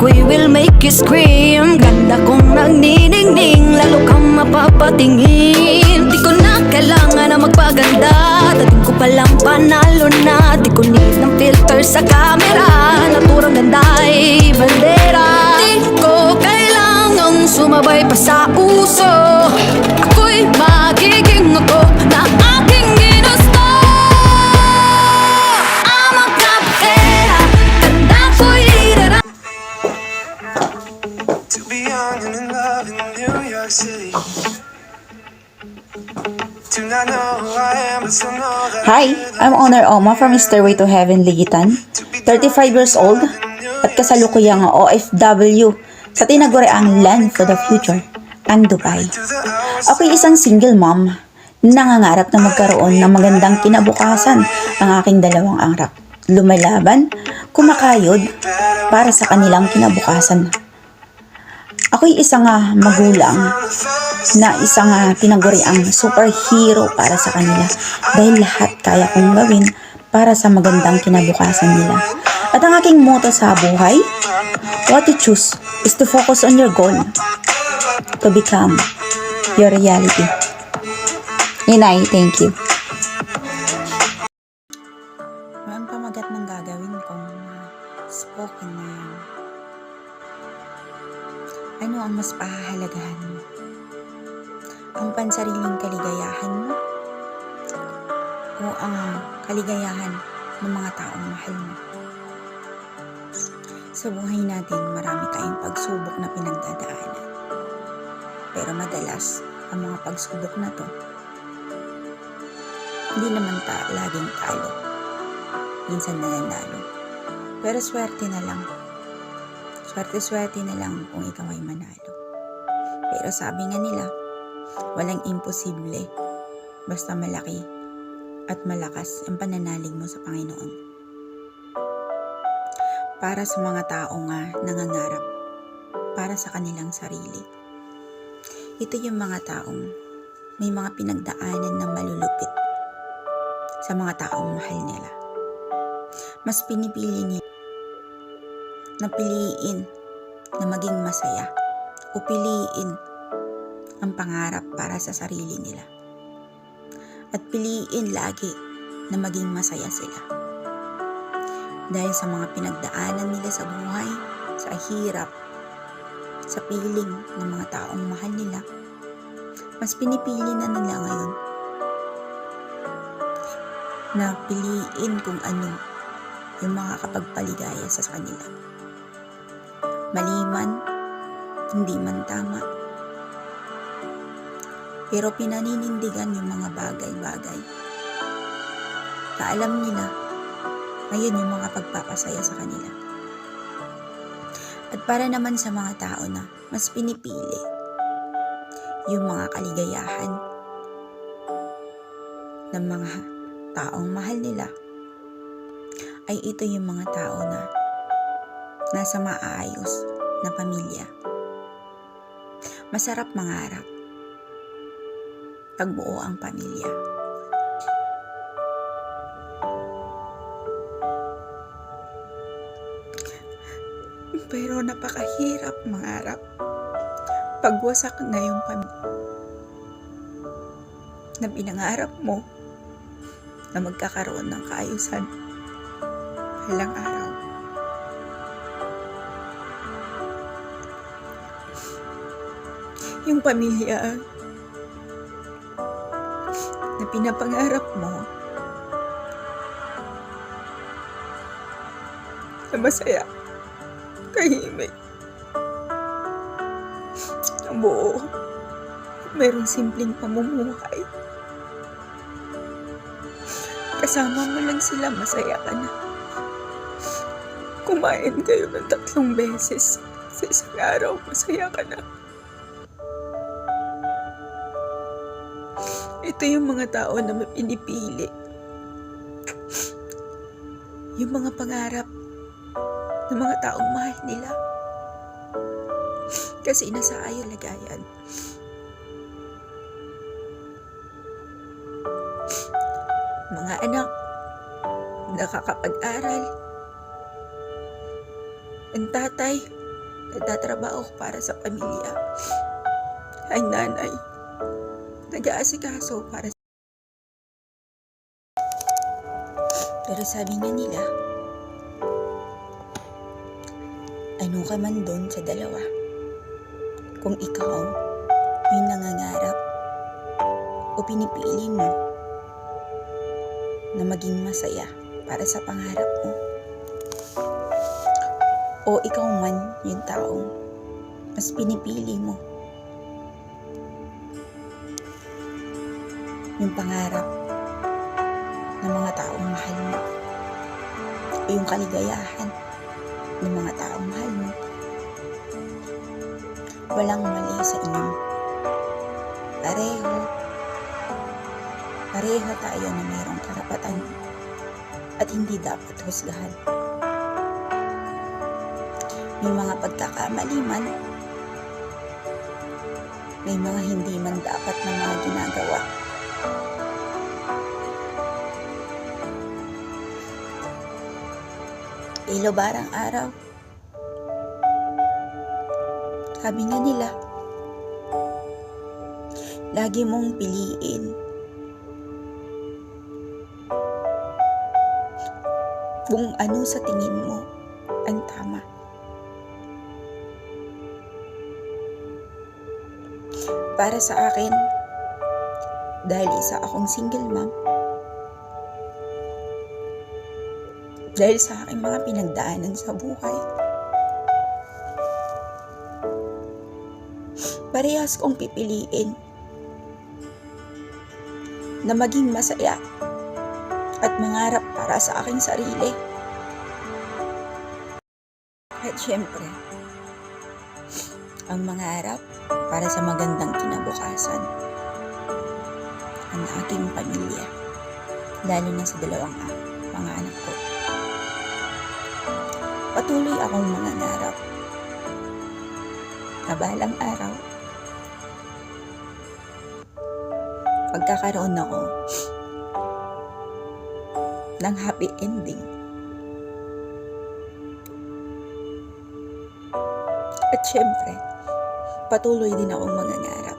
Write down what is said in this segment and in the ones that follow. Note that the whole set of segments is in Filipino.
ako'y will make you scream. Ganda kong nagniningning, lalo kang mapapatingin. Di ko na kailangan na magpaganda, dating ko palang panalo na. Di ko need ng filter sa camera, naturang ganda ay bandera. Di ko kailangang sumabay pa sa uso, ako'y magiging ako na aking ginusto. I'm a kapera, ganda ko'y irara. To be young and in love in New York City. To not know who I am, but still know that Hi, I'm Honor Oma from Stairway to Heaven, Ligitan. 35 years old at kasalukuyang OFW sa tinaguriang land for the future, ang Dubai. Ako'y isang single mom, nangangarap na magkaroon ng magandang kinabukasan ang aking dalawang anak. Lumalaban, kumakayod para sa kanilang kinabukasan. Ako'y isang magulang na isang tinaguriang superhero para sa kanila dahil lahat kaya kong gawin para sa magandang kinabukasan nila. At ang aking motto sa buhay, what you choose is to focus on your goal to become your reality. Inay, thank you. Ang pamagat ng gagawin kong spoken na yan. Ano ang mas pahahalagahan mo? Ang pansariling kaligayahan mo? O ang kaligayahan ng mga taong mahal mo? Sa buhay natin, marami tayong pagsubok na pinagdadaanan. Pero madalas, ang mga pagsubok na to, hindi naman laging talo. Minsan nananalo. Pero swerte na lang. Swerte-swerte na lang kung ikaw ay manalo. Pero sabi nga nila, walang imposible basta malaki at malakas ang pananalig mo sa Panginoon. Para sa mga taong nangangarap para sa kanilang sarili. Ito yung mga taong may mga pinagdaanan na malulupit sa mga taong mahal nila. Mas pinipili nila na piliin na maging masaya o piliin ang pangarap para sa sarili nila. At piliin lagi na maging masaya sila. Dahil sa mga pinagdaanan nila sa buhay, sa hirap, sa piling ng mga taong mahal nila, mas pinipili na nila ngayon na piliin kung ano yung makakapagpaligaya sa kanila. Mali man, hindi man tama. Pero pinaninindigan yung mga bagay-bagay na alam nila ngayon yung mga pagpapasaya sa kanila. At para naman sa mga tao na mas pinipili yung mga kaligayahan ng mga taong mahal nila, ay ito yung mga tao na nasa maayos na pamilya. Masarap mangarap pag buo ang pamilya. Pero napakahirap mangarap pag wasak na yung pamilya na pinangarap mo na magkakaroon ng kaayusan ilang araw. Yung pamilya na pinapangarap mo na masaya, tahimik, ang buo, mayroong simpleng pamumuhay. Kasama mo lang sila, masaya ka na. Kumain kayo ng 3 beses sa isang araw, masaya ka na. Ito yung mga tao na pinipili. Yung mga pangarap ng mga taong mahal nila. Kasi nasa ayaw lagayan. Mga anak, nakakapag-aral. Ang tatay, Nagtatrabaho ko para sa pamilya. Ay nanay, nag-aasikaso para sa... Pero sabi nga nila, ano ka man doon sa dalawa, kung ikaw may nangangarap o pinipili mo na maging masaya para sa pangarap mo, o ikaw man yung taong mas pinipili mo yung pangarap ng mga taong mahal mo o yung kaligayahan ng mga taong mahal mo, walang mali sa inyo. Pareho tayo na mayroong karapatan at hindi dapat husgahan. May mga pagkakamali man, may mga hindi man dapat na mga ginagawa. Ilaw barang araw. Sabi nga nila, lagi mong piliin kung ano sa tingin mo ang tama. Para sa akin, dahil isa akong single mom, dahil sa aking mga pinagdaanan sa buhay, parehas kong pipiliin na maging masaya at mangarap para sa aking sarili. At syempre, ang mangarap para sa magandang kinabukasan ang aking pamilya, lalo na sa dalawang mga anak ko. Patuloy akong mangangarap na balang araw magkakaroon ako ng happy ending. At syempre, patuloy din akong mangangarap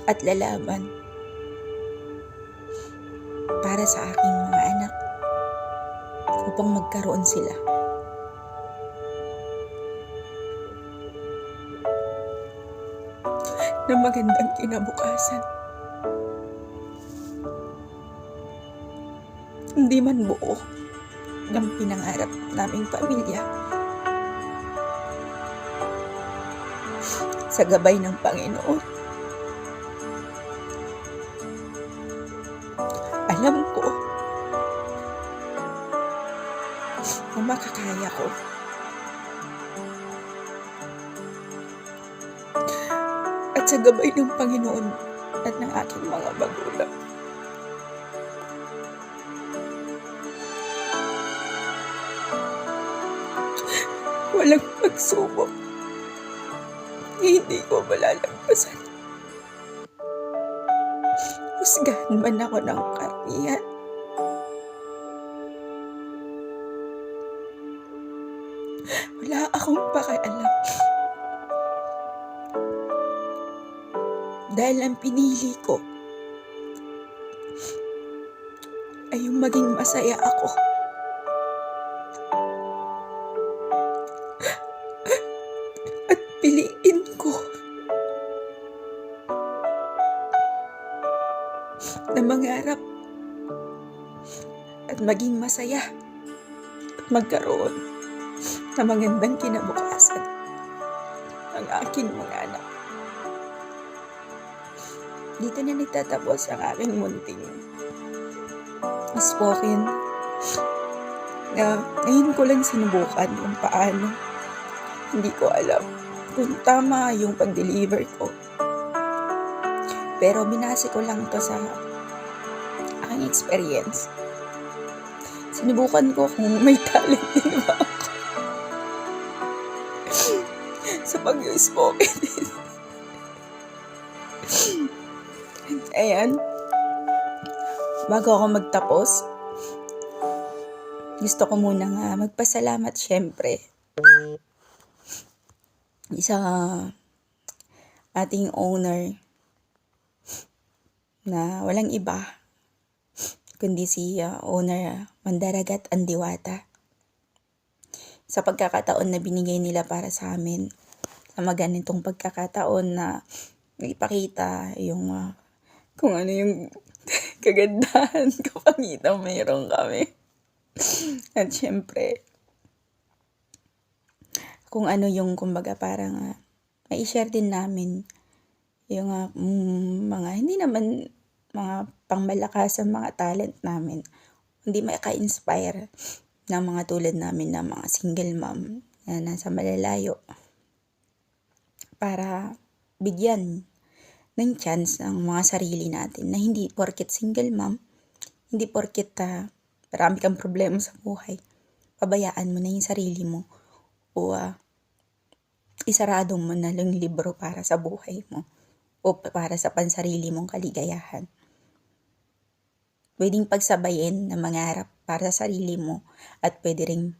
at lalaban para sa aking mga anak upang magkaroon sila ng magandang kinabukasan. Hindi man buo ng pinangarap naming pamilya, sa gabay ng Panginoon, alam ko na makakaya ko. At sa gabay ng Panginoon at ng aking mga magulang, walang pagsubok hindi ko malalagpasan. Husgahan man ako ng karamihan, wala akong pakialam. Dahil ang pinili ko ay yung maging masaya ako. At piliin ko na mangarap at maging masaya at magkaroon ng magandang kinabukasan ang aking mga anak. Dito na nagtatapos ang aking munting spoken na ngayon ko lang sinubukan kung paano. Hindi ko alam kung tama yung pag-deliver ko. Pero binase ko lang to sa aking experience. Sinubukan ko kung may talent din ba ako sa pag-spoken. Ayan. Bago ako magtapos, gusto ko muna nga magpasalamat syempre Isa ating owner na walang iba kundi si owner Mandaragat Andiwata. Sa pagkakataon na binigay nila para sa amin, sa maganitong pagkakataon na ipakita yung kung ano yung kagandahan, kapangitan mayroon kami. At syempre, kung ano yung kumbaga parang mai-share din namin yung mga hindi naman mga pangmalakasan mga talent namin, hindi maka-inspire ng mga tulad namin na mga single mom na nasa malalayo, para bigyan ng chance ng mga sarili natin na hindi porket single mom, hindi porket marami kang problema sa buhay, pabayaan mo na yung sarili mo o isarado mo na lang libro para sa buhay mo o para sa pansarili mong kaligayahan. Pwedeng pagsabayin na mangarap para sa sarili mo at pwede ring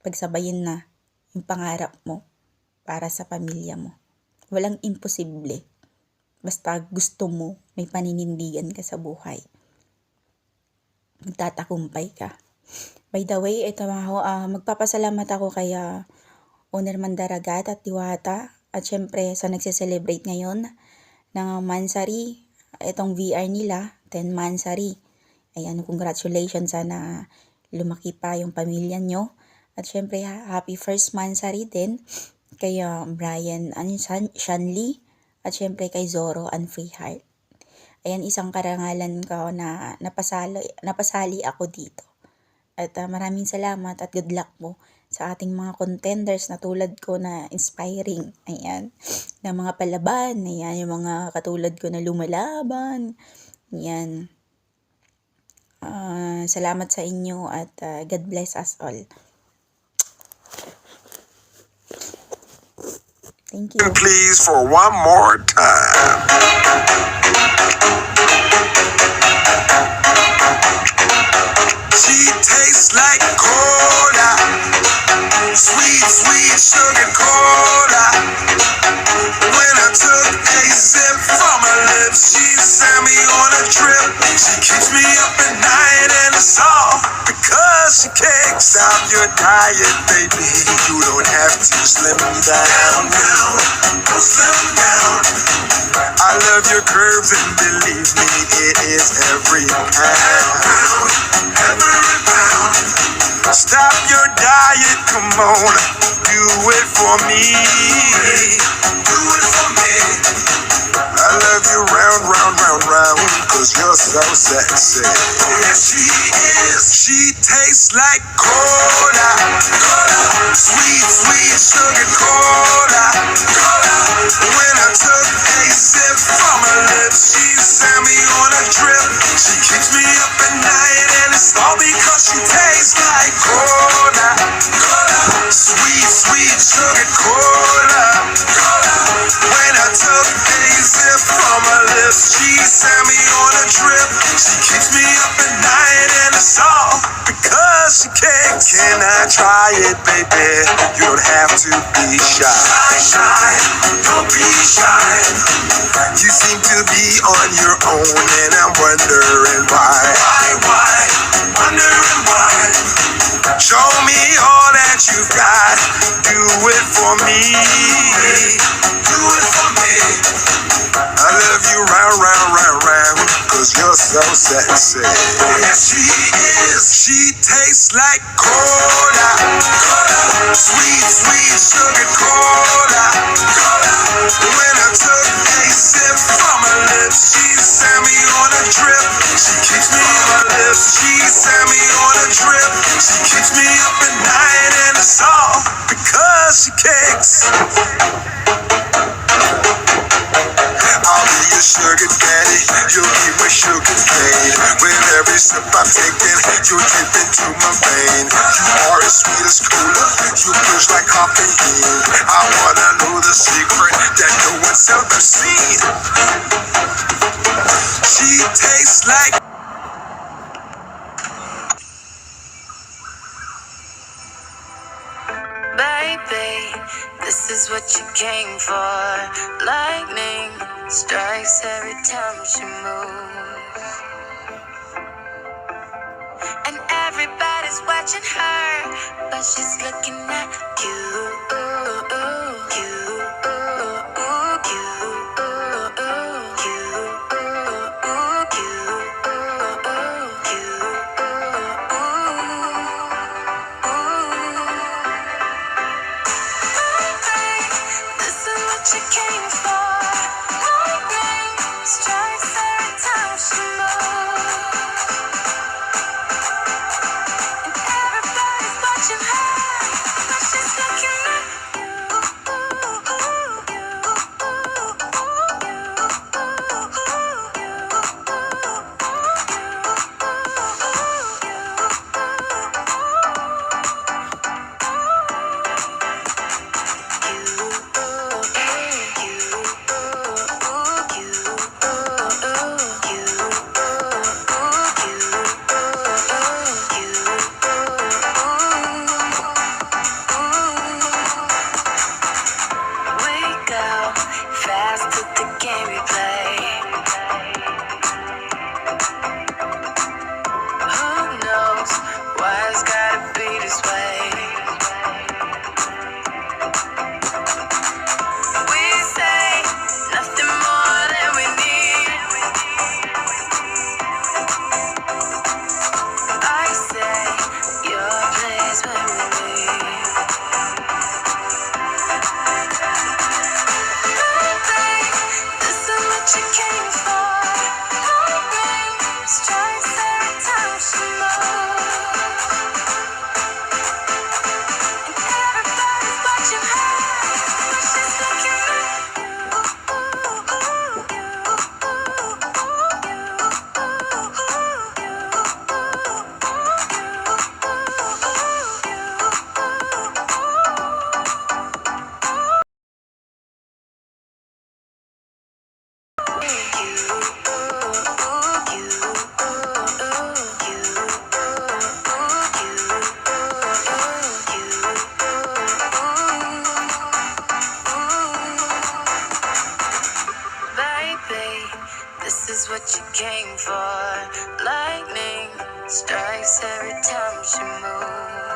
pagsabayin na yung pangarap mo para sa pamilya mo. Walang imposible. Basta gusto mo, may paninindigan ka sa buhay. Magtatakumpay ka. By the way, ito magpapasalamat ako kay Owner Mandaragat at Diwata at syempre sa nagse-celebrate ngayon ng Mansari, itong VR nila, 10 Mansari. Ayan, congratulations, sana lumaki pa yung pamilya nyo. At syempre, happy first Mansari din kay Brian Shanley at syempre kay Zoro and Freeheart. Ayan, isang karangalan ko na napasali ako dito. At maraming salamat at good luck po sa ating mga contenders na tulad ko na inspiring. Ayan, na mga palaban. Ayan, yung mga katulad ko na lumalaban. Ayan. Salamat sa inyo at God bless us all. Thank you. Please, for one more time. She tastes like cola, sweet, sweet sugar cola. When I took a sip from her lips, she sent me on a trip. She keeps me up at night and it's all because she can't stop your diet, baby. You don't have to slim down, slim down. I love your curves and believe me, it is every pound, every pound. Stop your diet, come on, do it for me, do it for me. I love you round, round, round, round, cause you're so sexy. Yes, she is. She tastes like cola, cola, sweet, sweet sugar cola, cola. When I took a sip from her lips, she sent me on a trip. She keeps me up at night and it's all because she tastes like cola, cola, sweet, sweet sugar cola, cola. When I took a sip from her lips, she sent me on a trip. She keeps me up at night and it's all because she can't. Can I try it, baby? You don't have to be shy. Shy, don't be shy. You seem to be on your own and I'm wondering why. Why? Wondering why. Show me all that you've got. Do it for me. Do it for me. I love you round, round, round, round, cause you're so sexy. Yes, she is. She tastes like cola, cola, sweet, sweet sugar cola, cola. When I took a sip from her lips, she sent me on a trip. She keeps me on her lips, she sent me on a trip. She keeps me up at night and it's all because she kicks. I'll be your sugar daddy, you'll be my sugar cane. With every sip I'm taking, you're deep into my vein. You are as sweet as cola, you push like cocaine. I wanna know the secret that no one's ever seen. She tastes like baby. Baby, this is what you came for. Lightning strikes every time she moves. And everybody's watching her, but she's looking at you. This is what you came for. Lightning strikes every time she moves. Everybody's watching her, but she's looking at fast to the game we play. Who knows why it's gotta be this way? We say nothing more than we need. I say your place when we leave. This is what you came for. Lightning strikes every time she moves. And everybody's watching her, but she's looking at Baby, this is what you came for. Lightning strikes every time she moves.